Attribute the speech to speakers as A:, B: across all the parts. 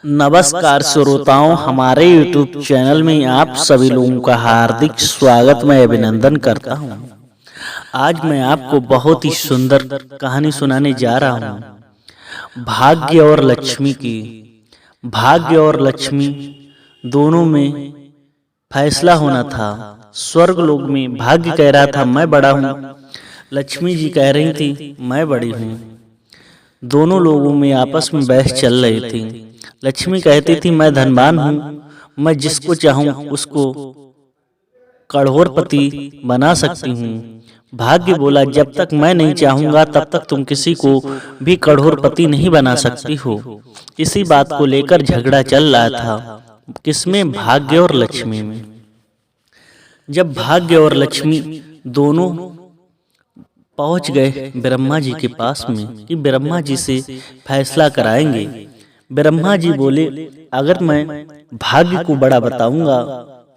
A: नमस्कार श्रोताओं, हमारे YouTube चैनल में आप सभी लोगों का हार्दिक स्वागत मैं अभिनंदन करता हूं। आज मैं आपको बहुत ही सुंदर कहानी सुनाने जा रहा हूं, भाग्य और लक्ष्मी की। भाग्य और लक्ष्मी दोनों में फैसला होना था। स्वर्ग लोक में भाग्य कह रहा था मैं बड़ा हूं, लक्ष्मी जी कह रही थी मैं बड़ी हूं। दोनों लोगों में आपस में बहस चल रही थी। लक्ष्मी कहती थी मैं धनवान हूँ, मैं जिसको चाहूँ उसको करोड़पति बना सकती हूँ। भाग्य बोला जब तक मैं नहीं चाहूँगा तब तक तुम किसी को भी करोड़पति नहीं बना सकती हो। इसी बात को लेकर झगड़ा चल रहा था, किसमें? भाग्य और लक्ष्मी में। जब भाग्य और लक्ष्मी दोनों पहुंच गए ब्रह्मा जी के पास में कि ब्रह्मा जी से फैसला कराएंगे। ब्रह्मा जी बोले अगर मैं भाग्य को बड़ा बताऊंगा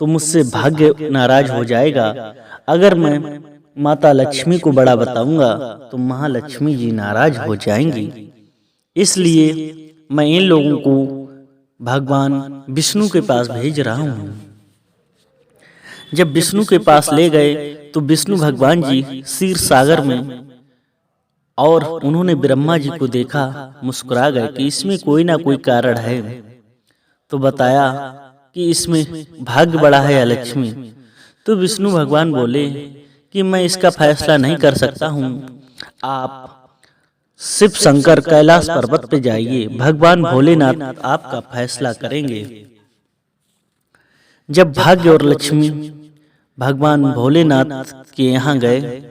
A: तो मुझसे भाग्य नाराज हो जाएगा, अगर मैं माता लक्ष्मी को बड़ा बताऊंगा तो महालक्ष्मी जी नाराज हो जाएंगी। इसलिए मैं इन लोगों को भगवान विष्णु के पास भेज रहा हूं। जब विष्णु के पास ले गए तो विष्णु भगवान जी क्षीर सागर में, और उन्होंने ब्रह्मा जी को देखा, मुस्कुरा गए कि इसमें कोई ना कोई कारण है। तो बताया कि इसमें भाग्य बड़ा है या लक्ष्मी। तो विष्णु भगवान बोले कि मैं इसका फैसला नहीं कर सकता हूँ, आप शिव शंकर कैलाश पर्वत पे जाइए, भगवान भोलेनाथ आपका फैसला करेंगे। जब भाग्य और लक्ष्मी भगवान भोलेनाथ के यहाँ गए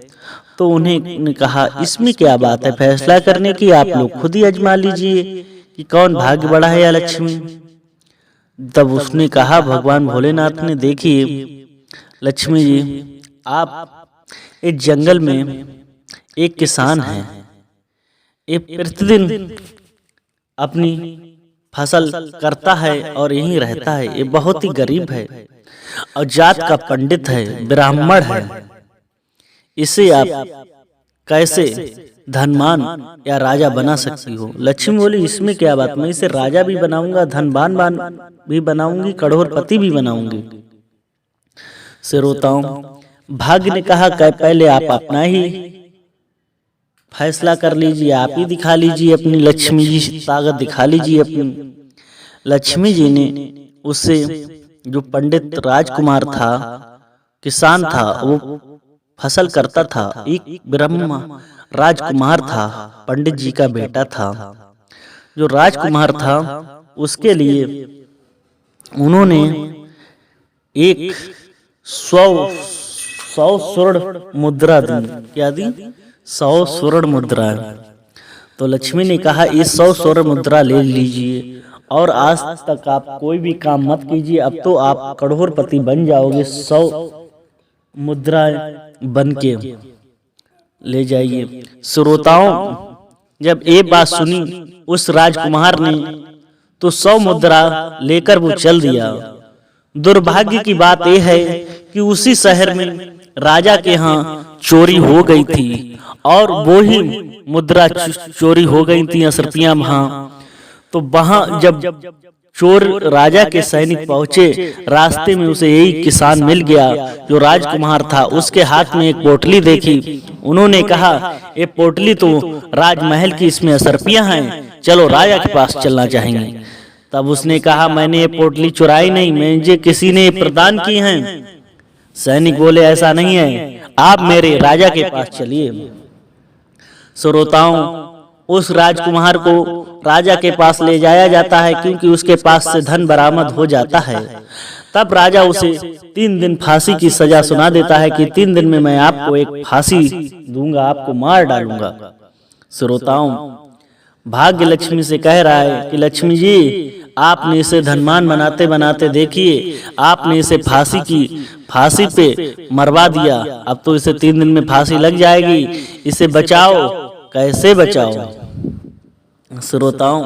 A: तो उन्हें कहा इसमें क्या बात है फैसला करने की, आप लोग खुद ही आजमा लीजिए कि कौन भाग्य बड़ा है या लक्ष्मी। तब उसने कहा, भगवान भोलेनाथ ने, देखिए लक्ष्मी जी, आप एक जंगल में एक किसान हैं, ये प्रतिदिन अपनी फसल करता है और यहीं रहता है, ये बहुत ही गरीब है और जात का पंडित है, ब्राह्मण है। इसे आप कैसे धनवान या राजा बना सकती हो? लक्ष्मी बोली इसमें क्या बात, मैं इसे राजा भी बनाऊंगा, धनवान भी बनाऊंगी, करोड़पति भी बनाऊंगी। श्रोताओं, भाग्य ने कहा पहले आप अपना ही फैसला कर लीजिए, आप ही दिखा लीजिए अपनी लक्ष्मी जी ताकत दिखा लीजिए अपनी। लक्ष्मी जी ने उससे, जो पंडित राजकुमार था, किसान था, वो फसल करता था, एक ब्रह्मा राजकुमार था, पंडित जी का बेटा था। जो राजकुमार था उसके लिए उन्होंने एक 100 स्वर्ण मुद्रा दी। क्या दी? 100 स्वर्ण मुद्रा। तो लक्ष्मी ने कहा इस 100 स्वर्ण मुद्रा ले लीजिए और आज तक आप कोई भी काम मत कीजिए, अब तो आप करोड़पति बन जाओगे। 100 मुद्रा बन के ले जाइए। श्रोताओं, जब ये बात सुनी उस राजकुमार ने तो 100 मुद्रा लेकर वो चल दिया। दुर्भाग्य की बात यह है कि उसी शहर में राजा के यहाँ चोरी हो गई थी और वो ही मुद्रा चोरी हो गई थी, असरपियां वहां। तो वहां जब चोर राजा के सैनिक पहुंचे, रास्ते में उसे यही किसान मिल गया जो राजकुमार था। उसके हाथ में एक पोटली देखी, उन्होंने कहा ये पोटली तो राजमहल की, इसमें असरपियां हैं, चलो राजा के पास चलना चाहेंगे। तब उसने कहा मैंने ये पोटली चुराई नहीं, मुझे किसी ने प्रदान की हैं। सैनिक बोले ऐसा नहीं है, आप मेरे राजा के पास चलिए। श्रोताओं, उस राजकुमार को राजा के पास ले जाया जाता है क्योंकि उसके पास से धन बरामद हो जाता है। तब राजा उसे 3 दिन फांसी की सजा सुना देता है कि 3 दिन में मैं आपको एक फांसी दूंगा, आपको मार डालूंगा। श्रोताओं, भाग्य लक्ष्मी से कह रहा है कि लक्ष्मी जी, आपने इसे धनवान बनाते बनाते देखिए, आपने इसे फांसी पे मरवा दिया, अब तो इसे 3 दिन में फांसी लग जाएगी, इसे बचाओ। कैसे बचाओ? श्रोताओं,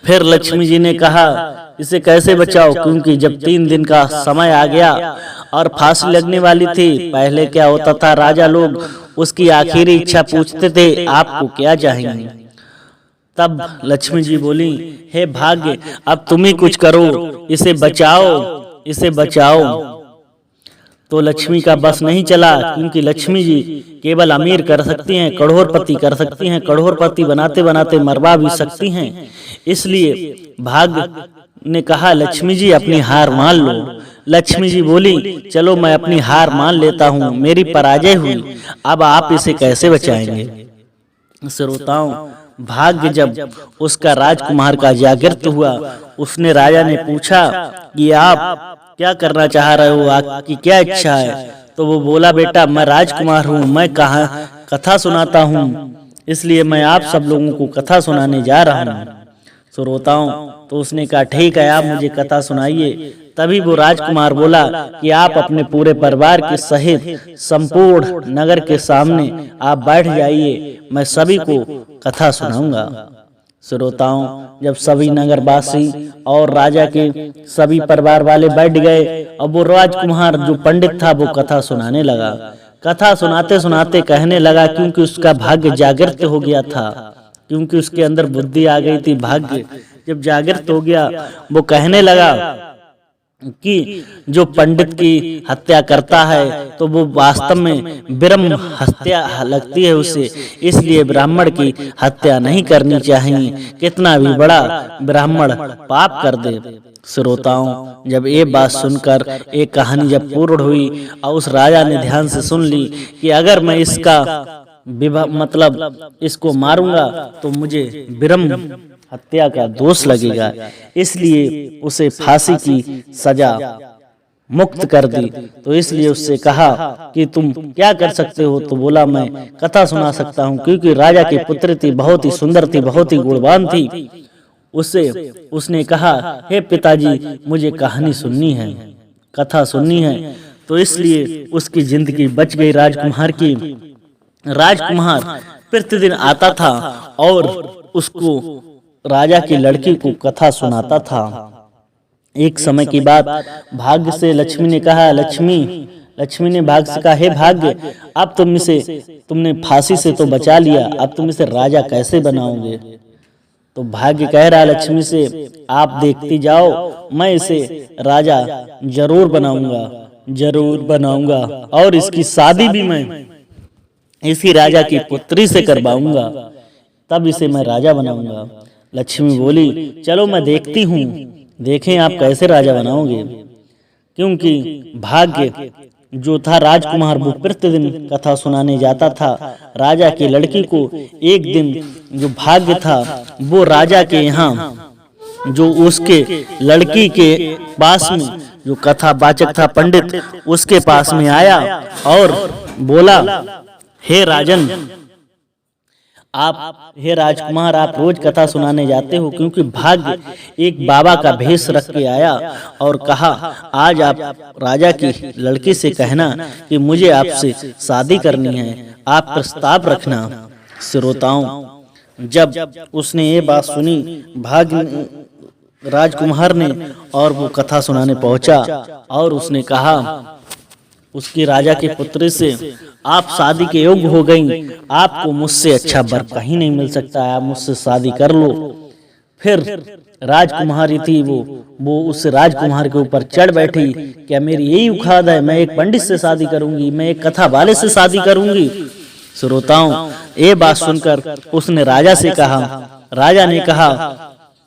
A: फिर लक्ष्मी जी ने कहा इसे कैसे बचाओ, क्योंकि जब 3 दिन का समय आ गया और फांसी लगने वाली थी, पहले क्या होता था, राजा लोग उसकी आखिरी इच्छा पूछते थे आपको क्या चाहेंगे। तब लक्ष्मी जी बोली, हे भाग्य, अब तुम ही कुछ करो, इसे बचाओ, इसे बचाओ। तो लक्ष्मी का बस नहीं चला, क्योंकि लक्ष्मी जी केवल अमीर कर सकती हैं, करोड़पति कर सकती हैं, करोड़पति बनाते बनाते मरवा भी सकती हैं। इसलिए भाग्य ने कहा, लक्ष्मी जी अपनी हार मान लो। लक्ष्मी जी बोली, चलो मैं अपनी हार मान लेता हूँ, मेरी पराजय हुई, अब आप इसे कैसे बचाएंगे। श्रोताओं, भाग्य जब उसका राजकुमार का जागृत हुआ, उसने राजा ने पूछा कि आप क्या करना चाह रहे हो, आपकी क्या इच्छा है। तो वो बोला, बेटा मैं राजकुमार हूँ, मैं कथा सुनाता हूँ, इसलिए मैं आप सब लोगों को कथा सुनाने जा रहा हूँ। श्रोताओं, तो उसने कहा, ठीक है, आप मुझे कथा सुनाइए। तभी वो राजकुमार बोला कि आप अपने पूरे परिवार के सहित संपूर्ण नगर के सामने आप बैठ जाइए, मैं सभी को कथा सुनाऊंगा। श्रोताओं, जब सभी नगरवासी और राजा के सभी परिवार वाले बैठ गए, अब वो राजकुमार जो पंडित था वो कथा सुनाने लगा। कथा सुनाते सुनाते कहने लगा, क्योंकि उसका भाग्य जागृत हो गया था, क्योंकि उसके अंदर बुद्धि आ गई थी। भाग्य जब जागृत हो गया, वो कहने लगा कि जो पंडित की हत्या करता है तो वो वास्तव में ब्रह्म हत्या लगती है उसे, इसलिए ब्राह्मण की हत्या नहीं करनी चाहिए, कितना भी बड़ा ब्राह्मण पाप कर दे। श्रोताओं, जब ये बात सुनकर एक कहानी जब पूर्ण हुई और उस राजा ने ध्यान से सुन ली कि अगर मैं इसका मतलब इसको मारूंगा तो मुझे ब्रह्म हत्या का दोष लगेगा, इसलिए उसे फांसी की सजा मुक्त कर दी। तो इसलिए उससे कहा कि तुम क्या कर सकते हो। तो बोला, मैं कथा सुना सकता हूँ, क्योंकि राजा की पुत्री थी, बहुत ही सुंदर थी, बहुत ही गुणवान थी। उसने कहा, हे पिताजी, मुझे कहानी सुननी है, कथा सुननी है। तो इसलिए उसकी जिंदगी बच गई राजकुमार की। राजकुमार प्रतिदिन आता था और उसको राजा की लड़की को कथा सुनाता था। एक समय की बात, भाग्य से लक्ष्मी ने कहा, लक्ष्मी ने भाग्य से कहा, हे भाग्य, अब तुमने फांसी से तो बचा लिया, अब तुम इसे राजा कैसे बनाओगे। तो भाग्य कह रहा लक्ष्मी से, आप देखती जाओ, मैं इसे राजा जरूर बनाऊंगा और इसकी शादी भी मैं इसी राजा की पुत्री से करवाऊंगा, तब इसे मैं राजा बनाऊंगा। लक्ष्मी बोली, चलो मैं देखती हूँ, देखें आप कैसे राजा बनाओगे। क्योंकि भाग्य जो था राजकुमार, वो प्रतिदिन कथा सुनाने जाता था राजा की लड़की को। एक दिन जो भाग्य था वो राजा के यहाँ, जो उसके लड़की के पास में जो कथा वाचक था पंडित, उसके पास में आया और बोला, हे राजन, हे राजकुमार, आप रोज कथा सुनाने जाते हो। क्योंकि भाग्य एक बाबा का भेष रख के आया और कहा, आज आप राजा की लड़की से कहना कि मुझे आपसे शादी करनी है, आप प्रस्ताव रखना। श्रोताओं, जब उसने ये बात सुनी भाग्य राजकुमार ने, और वो कथा सुनाने पहुंचा और उसने कहा उसकी राजा की पुत्री से, आप शादी के योग्य हो गई, आपको मुझसे अच्छा वर कहीं नहीं मिल सकता है, आप मुझसे शादी कर लो। फिर राजकुमारी थी, वो उस राजकुमार के ऊपर चढ़ बैठी, क्या मेरी यही उखाद है, मैं एक पंडित से शादी करूंगी, मैं एक कथा वाले से शादी करूंगी। श्रोताओं, ये बात सुनकर उसने राजा से कहा, राजा ने कहा,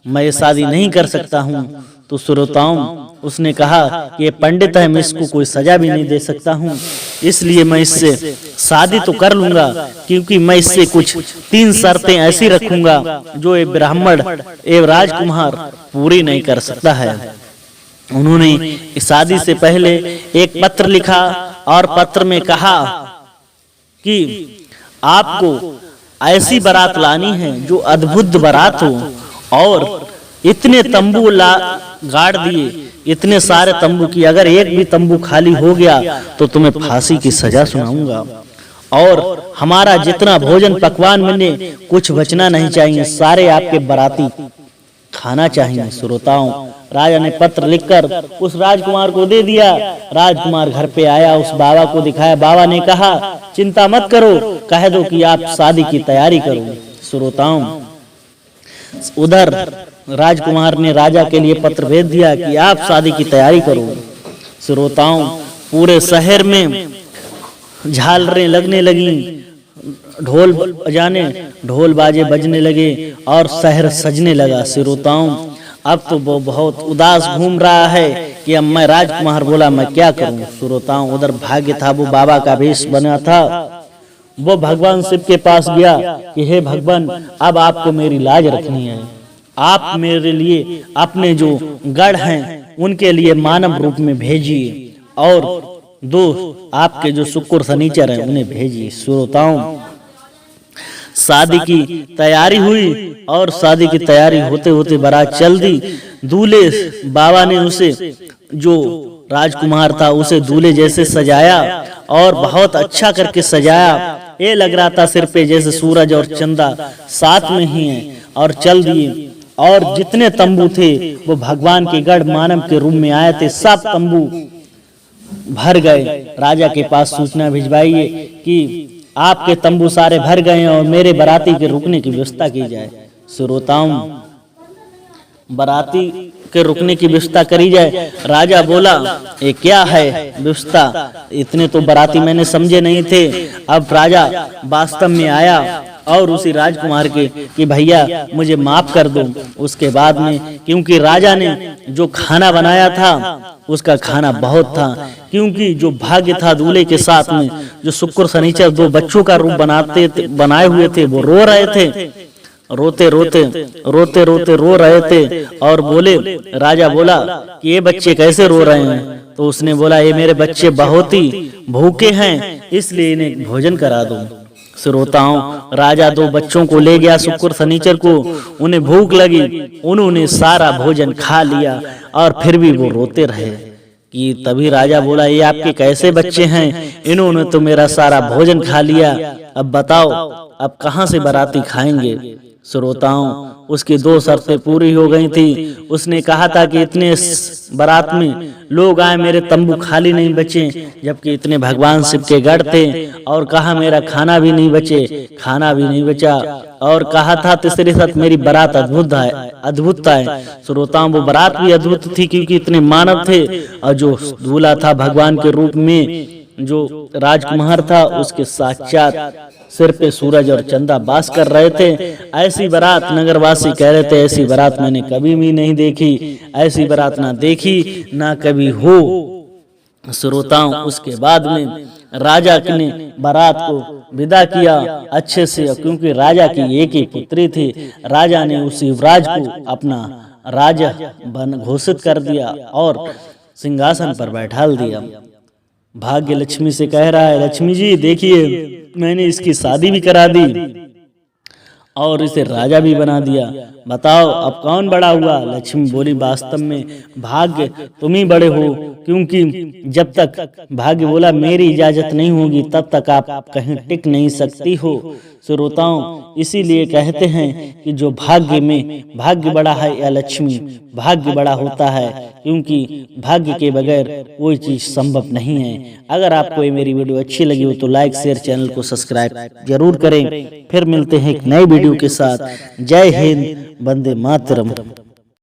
A: मैं ये शादी नहीं कर सकता हूँ। तो श्रोताओं, उसने कहा कि ये पंडित है, मैं इसको कोई सजा भी नहीं दे सकता हूँ, इसलिए मैं इससे शादी तो कर लूंगा, क्योंकि मैं इससे कुछ 3 शर्तें ऐसी रखूंगा जो ये ब्राह्मण एवं राजकुमार पूरी नहीं कर सकता है। उन्होंने शादी से पहले एक पत्र लिखा और पत्र में कहा कि आपको ऐसी बारात लानी है जो अद्भुत बारात हो, और इतने तंबू गाड़ दिए, इतने सारे तंबू की अगर एक भी तंबू खाली हो गया तो तुम्हें फांसी की सजा सुनाऊंगा, और हमारा जितना भोजन पकवान बने कुछ बचना नहीं चाहिए, सारे आपके बाराती खाना चाहिए। श्रोताओं, राजा ने पत्र लिखकर उस राजकुमार को दे दिया। राजकुमार घर पे आया, उस बाबा को दिखाया। बाबा ने कहा, चिंता मत करो, कह दो कि आप शादी की तैयारी करो। श्रोताओं, उधर राजकुमार ने राजा के लिए पत्र भेज दिया कि आप शादी की तैयारी करो। श्रोताओं, पूरे शहर में झालरें लगने लगी, ढोल बाजे बजने लगे और शहर सजने लगा। श्रोताओं, अब तो वो बहुत उदास घूम रहा है कि अब मैं, राजकुमार बोला, मैं क्या करूं। श्रोताओं, उधर भाग्य था, वो बाबा का वेश बना था, वो भगवान शिव के पास गया कि हे भगवान, अब आपको मेरी लाज रखनी है, आप मेरे लिए अपने जो गढ़ हैं उनके लिए मानव रूप में भेजिए और दो आपके जो शुक्र शनिचर हैं उन्हें भेजिए। श्रोताओं, शादी की तैयारी हुई और शादी की तैयारी होते होते बारात चल दी। दूल्हे बाबा ने उसे, जो राजकुमार था, उसे दूल्हे जैसे सजाया और बहुत अच्छा करके सजाया। ये लग रहा था सिर पे जैसे सूरज और चंदा साथ में ही हैं, और चल दिए। और जितने तंबू थे वो भगवान के गढ़ मानव के रूप में आए थे, सब तंबू भर गए। राजा के पास सूचना भिजवाइए कि आपके तंबू सारे भर गए और मेरे बाराती के रुकने की व्यवस्था की जाए। श्रोताओं, बाराती के रुकने की व्यवस्था करी जाए। राजा बोला, ये क्या है व्यवस्था, इतने तो बाराती मैंने समझे नहीं थे। अब राजा वास्तव में आया और उसी राजकुमार के कि भैया मुझे माफ कर दो। उसके बाद में, क्योंकि राजा ने जो खाना बनाया था उसका खाना बहुत था, क्योंकि जो भाग्य था दूल्हे के साथ में, जो शुक्र शनिचर दो बच्चों का रूप बनाए हुए थे, वो रो रहे थे, रोते रोते रो रहे थे। और बोले, राजा बोला कि ये बच्चे कैसे रो रहे हैं? तो उसने बोला, ये मेरे बच्चे बहुत ही भूखे हैं, इसलिए इन्हें भोजन करा दो। श्रोताओं, राजा दो बच्चों को ले गया शुक्र शनिचर को, उन्हें भूख लगी, उन्होंने सारा भोजन खा लिया और फिर भी वो रोते रहे। कि तभी राजा बोला, ये आपके कैसे बच्चे हैं? इन्होंने तो मेरा सारा भोजन खा लिया, अब बताओ अब कहां से बाराती खाएंगे? श्रोताओं, उसकी दो शर्तें पूरी हो गई थी। उसने कहा था कि इतने बारात में लोग आए, मेरे तंबू खाली नहीं बचे, जबकि इतने भगवान शिव के गढ़ थे। और कहा मेरा खाना भी नहीं बचे, खाना भी नहीं बचा। और कहा था तीसरी शर्त, मेरी बारात अद्भुत है। श्रोताओं, वो बारात भी अद्भुत थी क्योंकि इतने मानव थे, और जो दूल्हा था भगवान के रूप में, जो राजकुमार था, उसके साक्षात सिर पे सूरज और चंदा वास कर रहे थे। ऐसी बारात नगरवासी कह रहे थे, ऐसी बारात मैंने कभी भी नहीं देखी, ऐसी बारात ना देखी ना कभी हो। श्रोताओं, उसके बाद में राजा ने बारात को विदा किया अच्छे से, क्योंकि राजा की एक ही पुत्री थी। राजा ने उस युवराज को अपना राजा घोषित कर दिया और सिंहासन पर बैठाल दिया। भाग्य लक्ष्मी से कह रहा है, लक्ष्मी जी देखिए, मैंने इसकी शादी भी करा दी और इसे राजा भी बना दिया, बताओ अब कौन बड़ा हुआ? लक्ष्मी बोली, वास्तव में भाग्य तुम ही बड़े हो, क्योंकि जब तक, भाग्य बोला, मेरी इजाजत नहीं होगी तब तक आप कहीं टिक नहीं सकती हो। श्रोताओं, इसीलिए कहते हैं कि जो भाग्य बड़ा है या लक्ष्मी, भाग्य बड़ा होता है, क्योंकि भाग्य के बगैर कोई चीज संभव नहीं है। अगर आपको ये मेरी वीडियो अच्छी लगी हो तो लाइक शेयर, चैनल को सब्सक्राइब जरूर करें। फिर मिलते हैं एक नए वीडियो के साथ। जय हिंद, वंदे मातरम।